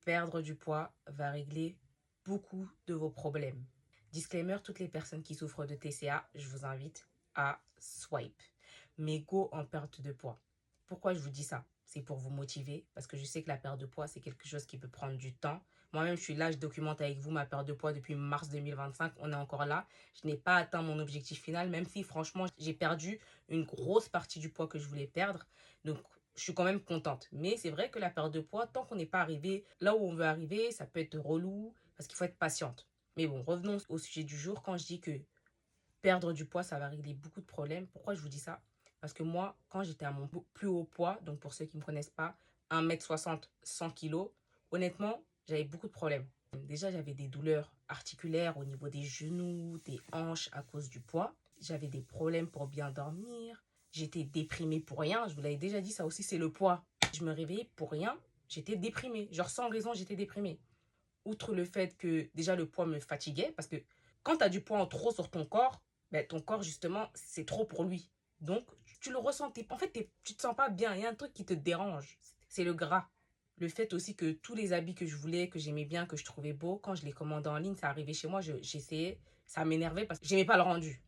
Perdre du poids va régler beaucoup de vos problèmes. Disclaimer, toutes les personnes qui souffrent de TCA, je vous invite à swipe. Mais go en perte de poids. Pourquoi je vous dis ça? C'est pour vous motiver, parce que je sais que la perte de poids, c'est quelque chose qui peut prendre du temps. Moi-même, je suis là, je documente avec vous ma perte de poids depuis mars 2025. On est encore là. Je n'ai pas atteint mon objectif final, même si franchement, j'ai perdu une grosse partie du poids que je voulais perdre. Donc, je suis quand même contente. Mais c'est vrai que la perte de poids, tant qu'on n'est pas arrivé là où on veut arriver, ça peut être relou, parce qu'il faut être patiente. Mais bon, revenons au sujet du jour. Quand je dis que perdre du poids, ça va régler beaucoup de problèmes. Pourquoi je vous dis ça? Parce que moi, quand j'étais à mon plus haut poids, donc pour ceux qui ne me connaissent pas, 1m60, 100 kilos, honnêtement, j'avais beaucoup de problèmes. Déjà, j'avais des douleurs articulaires au niveau des genoux, des hanches à cause du poids. J'avais des problèmes pour bien dormir. J'étais déprimée pour rien. Je vous l'avais déjà dit, ça aussi, c'est le poids. Je me réveillais pour rien. J'étais déprimée. Genre, sans raison, j'étais déprimée. Outre le fait que déjà le poids me fatiguait, parce que quand tu as du poids en trop sur ton corps, ben, ton corps, justement, c'est trop pour lui. Donc, tu le ressens. En fait, tu te sens pas bien. Il y a un truc qui te dérange. C'est le gras. Le fait aussi que tous les habits que je voulais, que j'aimais bien, que je trouvais beaux, quand je les commandais en ligne, ça arrivait chez moi, j'essayais, ça m'énervait parce que j'aimais pas le rendu.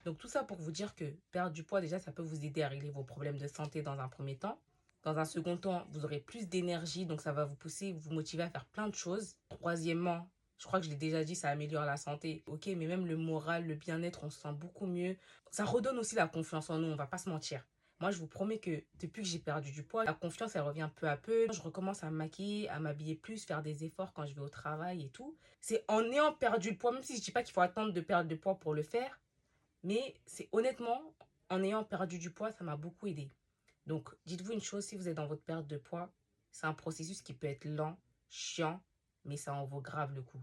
Donc tout ça pour vous dire que perdre du poids, déjà, ça peut vous aider à régler vos problèmes de santé dans un premier temps. Dans un second temps, vous aurez plus d'énergie, donc ça va vous pousser, vous motiver à faire plein de choses. Troisièmement, je crois que je l'ai déjà dit, ça améliore la santé. Ok, mais même le moral, le bien-être, on se sent beaucoup mieux. Ça redonne aussi la confiance en nous, on va pas se mentir. Moi, je vous promets que depuis que j'ai perdu du poids, la confiance, elle revient peu à peu. Je recommence à me maquiller, à m'habiller plus, faire des efforts quand je vais au travail et tout. C'est en ayant perdu le poids, même si je dis pas qu'il faut attendre de perdre de poids pour le faire, mais c'est honnêtement, en ayant perdu du poids, ça m'a beaucoup aidé. Donc, dites-vous une chose, si vous êtes dans votre perte de poids, c'est un processus qui peut être lent, chiant, mais ça en vaut grave le coup.